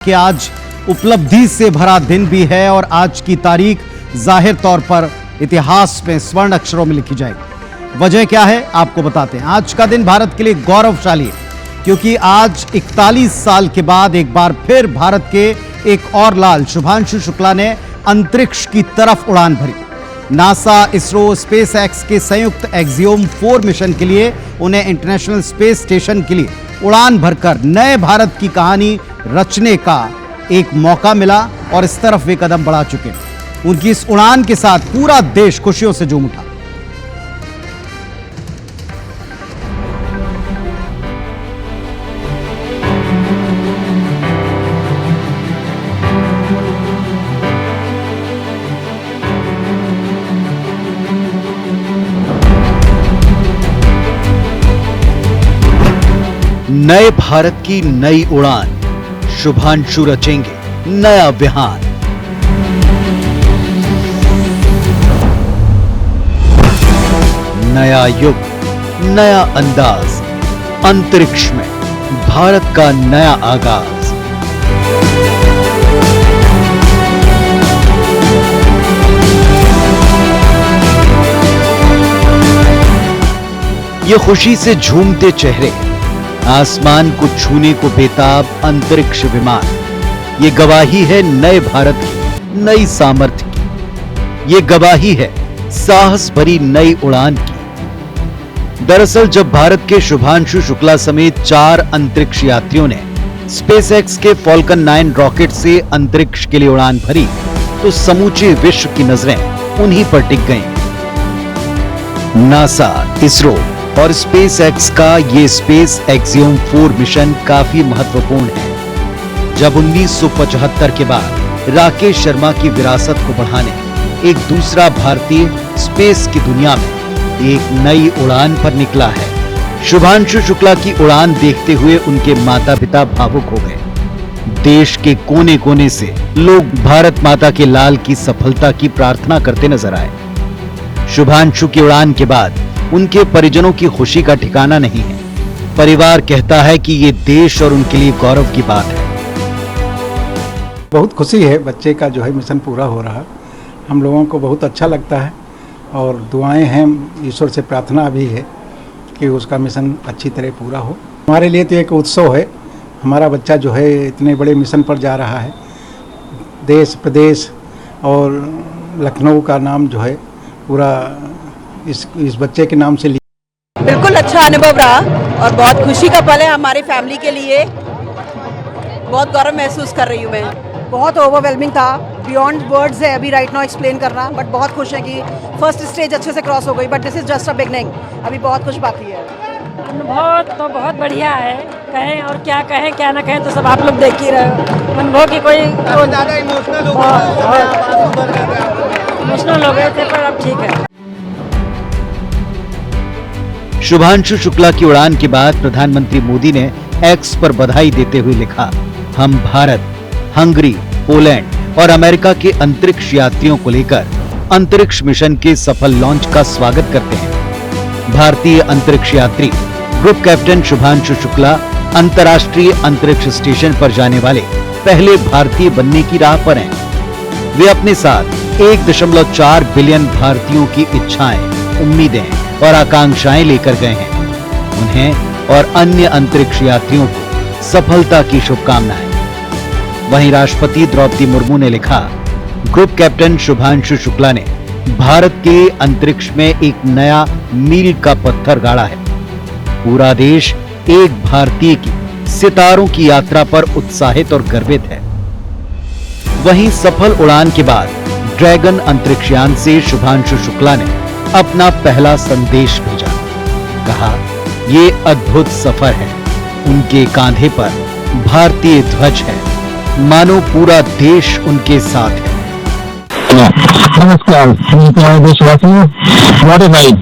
कि आज उपलब्धि से भरा दिन भी है और आज की तारीख जाहिर तौर पर इतिहास में स्वर्ण अक्षरों में लिखी जाएगी। वजह क्या है आपको बताते हैं। आज का दिन भारत के लिए गौरवशाली है क्योंकि आज 41 साल के बाद एक बार फिर भारत के एक और लाल शुभांशु शुक्ला ने अंतरिक्ष की तरफ उड़ान भरी। नासा, इसरो, स्पेस एक्स के संयुक्त एक्सियोम 4 मिशन के लिए उन्हें इंटरनेशनल स्पेस स्टेशन के लिए उड़ान भरकर नए भारत की कहानी रचने का एक मौका मिला और इस तरफ वे कदम बढ़ा चुके हैं। उनकी इस उड़ान के साथ पूरा देश खुशियों से झूम उठा। नए भारत की नई उड़ान, शुभांशु रचेंगे नया विहान। नया युग, नया अंदाज, अंतरिक्ष में भारत का नया आगाज। ये खुशी से झूमते चेहरे, आसमान को छूने को बेताब अंतरिक्ष विमान, ये गवाही है नए भारत की नई सामर्थ्य की। ये गवाही है साहस भरी नई उड़ान की। दरअसल जब भारत के शुभांशु शुक्ला समेत 4 अंतरिक्ष यात्रियों ने स्पेस एक्स के फॉल्कन 9 रॉकेट से अंतरिक्ष के लिए उड़ान भरी तो समूचे विश्व की नजरें उन्हीं पर टिक गईं। नासा, इसरो और स्पेस एक्स का ये स्पेस एक्सियोम 4 मिशन काफी महत्वपूर्ण है। जब 1975 के बाद राकेश शर्मा की विरासत को बढ़ाने एक दूसरा भारतीय स्पेस की दुनिया में एक नई उड़ान पर निकला है। शुभांशु शुक्ला की उड़ान देखते हुए उनके माता पिता भावुक हो गए। देश के कोने कोने से लोग भारत माता के लाल की सफलता की प्रार्थना करते नजर आए। शुभांशु की उड़ान के बाद उनके परिजनों की खुशी का ठिकाना नहीं है। परिवार कहता है कि ये देश और उनके लिए गौरव की बात है। बहुत खुशी है, बच्चे का जो है मिशन पूरा हो रहा। हम लोगों को बहुत अच्छा लगता है और दुआएं हैं, ईश्वर से प्रार्थना भी है कि उसका मिशन अच्छी तरह पूरा हो। हमारे लिए तो एक उत्सव है, हमारा बच्चा जो है इतने बड़े मिशन पर जा रहा है। देश प्रदेश और लखनऊ का नाम जो है पूरा इस बच्चे के नाम से लिया। बिल्कुल अच्छा अनुभव रहा और बहुत खुशी का पल है हमारी फैमिली के लिए। बहुत गौरव महसूस कर रही हूँ मैं। बहुत ओवरवेलमिंग था, बियॉन्ड वर्ड्स है अभी राइट नाउ एक्सप्लेन करना, बट बहुत खुश है कि फर्स्ट स्टेज अच्छे से क्रॉस हो गई, but this is just a beginning. अभी बहुत कुछ बाकी है। अनुभव तो बहुत बढ़िया है, कहें और क्या कहें क्या ना कहें तो सब आप लोग देख ही रहे हो। अनुभव की कोई ज़्यादा इमोशनल हो गए थे पर अब ठीक है। शुभांशु शुक्ला की उड़ान के बाद प्रधानमंत्री मोदी ने एक्स पर बधाई देते हुए लिखा, हम भारत, हंगरी, पोलैंड और अमेरिका के अंतरिक्ष यात्रियों को लेकर अंतरिक्ष मिशन के सफल लॉन्च का स्वागत करते हैं। भारतीय अंतरिक्ष यात्री ग्रुप कैप्टन शुभांशु शुक्ला अंतर्राष्ट्रीय अंतरिक्ष स्टेशन पर जाने वाले पहले भारतीय बनने की राह पर हैं। वे अपने साथ 1.4 बिलियन भारतीयों की इच्छाएं, उम्मीदें और आकांक्षाएं लेकर गए हैं। उन्हें और अन्य अंतरिक्ष यात्रियों को सफलता की शुभकामनाएं। वहीं राष्ट्रपति द्रौपदी मुर्मू ने लिखा, ग्रुप कैप्टन शुभांशु शुक्ला ने भारत के अंतरिक्ष में एक नया मील का पत्थर गाड़ा है। पूरा देश एक भारतीय की सितारों की यात्रा पर उत्साहित और गर्वित है। वहीं सफल उड़ान के बाद ड्रैगन अंतरिक्ष यान से शुभांशु शुक्ला ने अपना पहला संदेश भेजा। कहा, ये अद्भुत सफर है। उनके कांधे पर भारतीय ध्वज है, मानो पूरा देश उनके साथ है। नमस्कार देशवासियों, व्हाट अ राइड।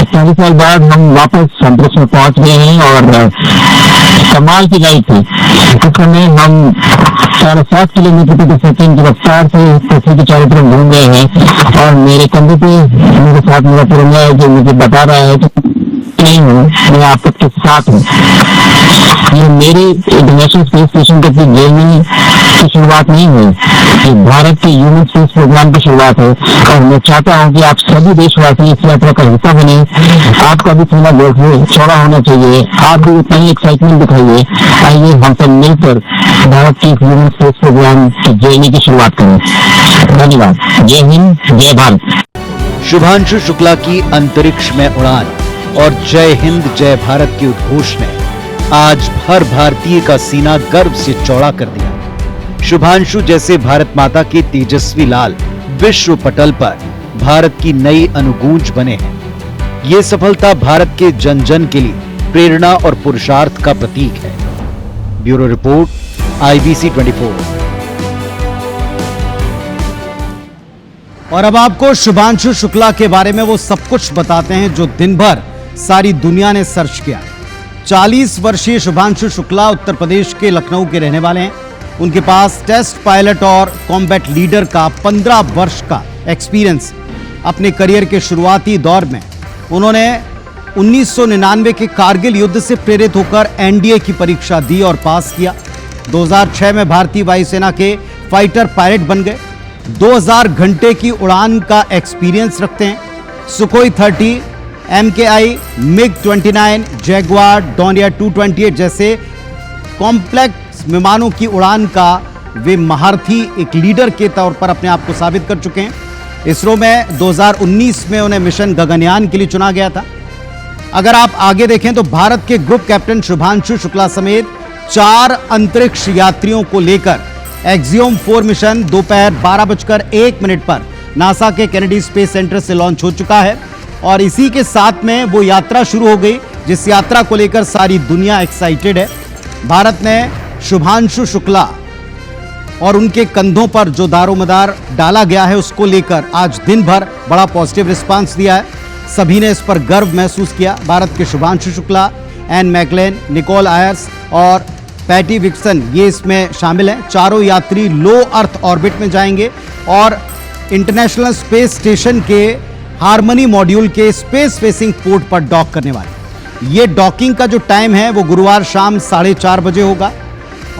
40 साल बाद हम वापस अंतरिक्ष में पहुंच गए हैं और कमाल की राइड थी। इस समय हम 7.5 किलोमीटर प्रति सेकंड की रफ्तार से पृथ्वी के चारों तरफ घूम रहे हैं और मेरे कंधे पे मेरे साथ मेरा पुरनिया है जो मुझे बता रहा है कि नहीं हूँ, मैं आप सबके साथ हूँ। ये मेरी इंटरनेशनल स्पेस स्टेशन की जर्नी की शुरुआत नहीं हुई, ये भारत के ह्यूमन स्पेस प्रोग्राम की शुरुआत है। और मैं चाहता हूँ कि आप सभी देशवासी इस यात्रा का हिस्सा बने। आपका भी थोड़ा गोल चौड़ा होना चाहिए, आप भी उतना ही एक्साइटमेंट दिखाइए। आइए हम सब मिलकर भारत के ह्यूमन स्पेस प्रोग्राम की जर्नी की शुरुआत करें। धन्यवाद। जय हिंद, जय भारत। शुभांशु शुक्ला की अंतरिक्ष में उड़ान और जय हिंद जय भारत के उद्घोष ने आज हर भारतीय का सीना गर्व से चौड़ा कर दिया। शुभांशु जैसे भारत माता के तेजस्वी लाल विश्व पटल पर भारत की नई अनुगूंज बने हैं। ये सफलता भारत के जन जन के लिए प्रेरणा और पुरुषार्थ का प्रतीक है। Bureau report, IBC 24। और अब आपको शुभांशु शुक्ला के बारे में वो सब कुछ बताते हैं जो दिन भर सारी दुनिया ने सर्च किया। 40 वर्षीय शुभांशु शुक्ला उत्तर प्रदेश के लखनऊ के रहने वाले हैं। उनके पास टेस्ट पायलट और कॉम्बैट लीडर का 15 वर्ष का एक्सपीरियंस। अपने करियर के शुरुआती दौर में उन्होंने 1999 के कारगिल युद्ध से प्रेरित होकर NDA की परीक्षा दी और पास किया। 2006 में भारतीय वायुसेना के फाइटर पायलट बन गए। 2000 घंटे की उड़ान का एक्सपीरियंस रखते हैं। Sukhoi 30, MKI, MiG-29, Jaguar, Donear 228 जैसे कॉम्प्लेक्स विमानों की उड़ान का वे महारथी एक लीडर के तौर पर अपने आप को साबित कर चुके हैं। इसरो में 2019 में उन्हें मिशन गगनयान के लिए चुना गया था। अगर आप आगे देखें तो भारत के ग्रुप कैप्टन शुभांशु शुक्ला समेत 4 अंतरिक्ष यात्रियों को लेकर एक्सियोम 4 मिशन दोपहर 12:01 पर नासा के केनेडी स्पेस सेंटर से लॉन्च हो चुका है। और इसी के साथ में वो यात्रा शुरू हो गई जिस यात्रा को लेकर सारी दुनिया एक्साइटेड है। भारत ने शुभांशु शुक्ला और उनके कंधों पर जो दारोमदार डाला गया है उसको लेकर आज दिन भर बड़ा पॉजिटिव रिस्पांस दिया है। सभी ने इस पर गर्व महसूस किया। भारत के Shubhanshu Shukla, Anne McClain, Nichole Ayers और पैटी विक्सन ये इसमें शामिल हैं। चारों यात्री लो अर्थ ऑर्बिट में जाएंगे और इंटरनेशनल स्पेस स्टेशन के हार्मनी मॉड्यूल के स्पेस फेसिंग पोर्ट पर डॉक करने वाले। ये डॉकिंग का जो टाइम है वो गुरुवार शाम 4:30 बजे होगा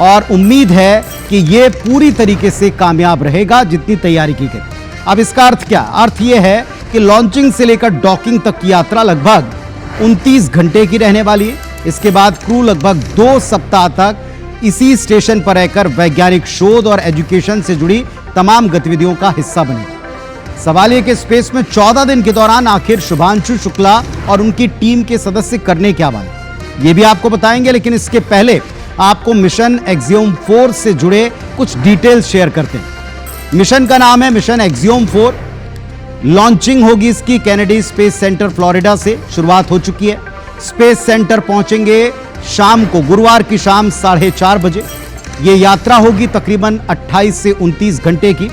और उम्मीद है कि ये पूरी तरीके से कामयाब रहेगा जितनी तैयारी की गई। अब इसका अर्थ क्या? अर्थ ये है कि लॉन्चिंग से लेकर डॉकिंग तक की यात्रा लगभग 29 घंटे की रहने वाली है। इसके बाद क्रू लगभग 2 सप्ताह तक इसी स्टेशन पर रहकर वैज्ञानिक शोध और एजुकेशन से जुड़ी तमाम गतिविधियों का हिस्सा बनेगी। सवाल यह कि स्पेस में 14 दिन के दौरान आखिर शुभांशु शुक्ला और उनकी टीम के सदस्य करने क्या वाले, ये भी आपको बताएंगे। लेकिन इसके पहले आपको मिशन एक्सियोम 4 से जुड़े कुछ डिटेल्स शेयर करते हैं। मिशन का नाम है मिशन एक्सियोम 4। लॉन्चिंग होगी इसकी केनेडी स्पेस सेंटर फ्लोरिडा से, शुरुआत हो चुकी है। स्पेस सेंटर पहुंचेंगे शाम को, गुरुवार की शाम 4:30 बजे। ये यात्रा होगी तकरीबन 28 से 29 घंटे की।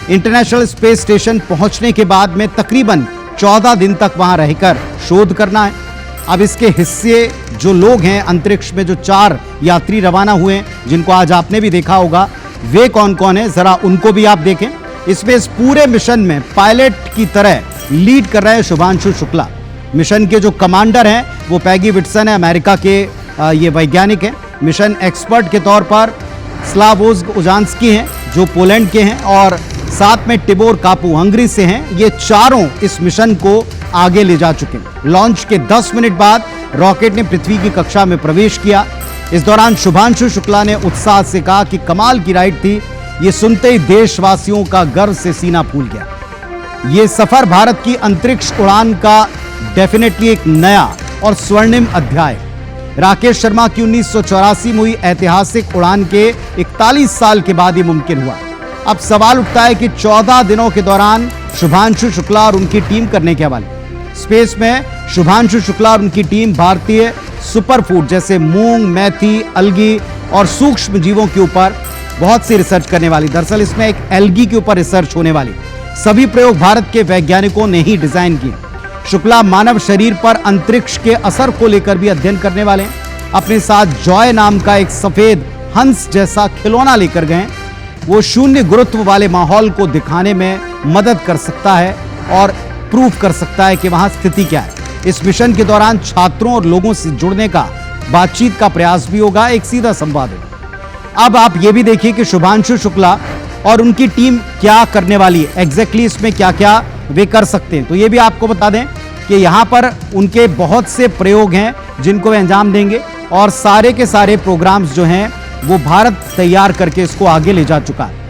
इंटरनेशनल स्पेस स्टेशन पहुंचने के बाद में तकरीबन 14 दिन तक वहां रहकर शोध करना है। अब इसके हिस्से जो लोग हैं अंतरिक्ष में, जो 4 यात्री रवाना हुए हैं जिनको आज आपने भी देखा होगा, वे कौन कौन है जरा उनको भी आप देखें। इसमें इस पूरे मिशन में पायलट की तरह लीड कर रहे हैं शुभांशु शुक्ला। मिशन के जो कमांडर हैं वो पैगी विट्सन है, अमेरिका के ये वैज्ञानिक हैं। मिशन एक्सपर्ट के तौर पर स्लावोज उजांस्की हैं जो पोलैंड के हैं और साथ में टिबोर कापू हंगरी से हैं। ये चारों इस मिशन को आगे ले जा चुके हैं। लॉन्च के 10 मिनट बाद रॉकेट ने पृथ्वी की कक्षा में प्रवेश किया। इस दौरान शुभांशु शुक्ला ने उत्साह से कहा कि कमाल की राइड थी, ये सुनते ही देशवासियों का गर्व से सीना फूल गया। ये सफर भारत की अंतरिक्ष उड़ान का डेफिनेटली एक नया और स्वर्णिम अध्याय। राकेश शर्मा की 1984 में हुई ऐतिहासिक उड़ान के 41 साल के बाद ये मुमकिन हुआ। अब सवाल उठता है कि 14 दिनों के दौरान शुभांशु शुक्ला और उनकी टीम करने के हवाले। स्पेस में शुभांशु शुक्ला और उनकी टीम भारतीय सुपरफूड जैसे मूंग, मेथी, अलगी और सूक्ष्म जीवों के ऊपर बहुत सी रिसर्च करने वाली। दरअसल इसमें एक एल्गी के ऊपर रिसर्च होने वाली। सभी प्रयोग भारत के वैज्ञानिकों ने ही डिजाइन किए। शुक्ला मानव शरीर पर अंतरिक्ष के असर को लेकर भी अध्ययन करने वाले हैं। अपने साथ जॉय नाम का एक सफेद हंस जैसा खिलौना लेकर गए। वो शून्य गुरुत्व वाले माहौल को दिखाने में मदद कर सकता है और प्रूफ कर सकता है कि वहां स्थिति क्या है। इस मिशन के दौरान छात्रों और लोगों से जुड़ने का, बातचीत का प्रयास भी होगा, एक सीधा संवाद होगा। अब आप ये भी देखिए कि शुभांशु शुक्ला और उनकी टीम क्या करने वाली है, एग्जैक्टली इसमें क्या क्या वे कर सकते हैं। तो ये भी आपको बता दें कि यहां पर उनके बहुत से प्रयोग हैं जिनको वे अंजाम देंगे, और सारे के सारे प्रोग्राम्स जो हैं वो भारत तैयार करके इसको आगे ले जा चुका है।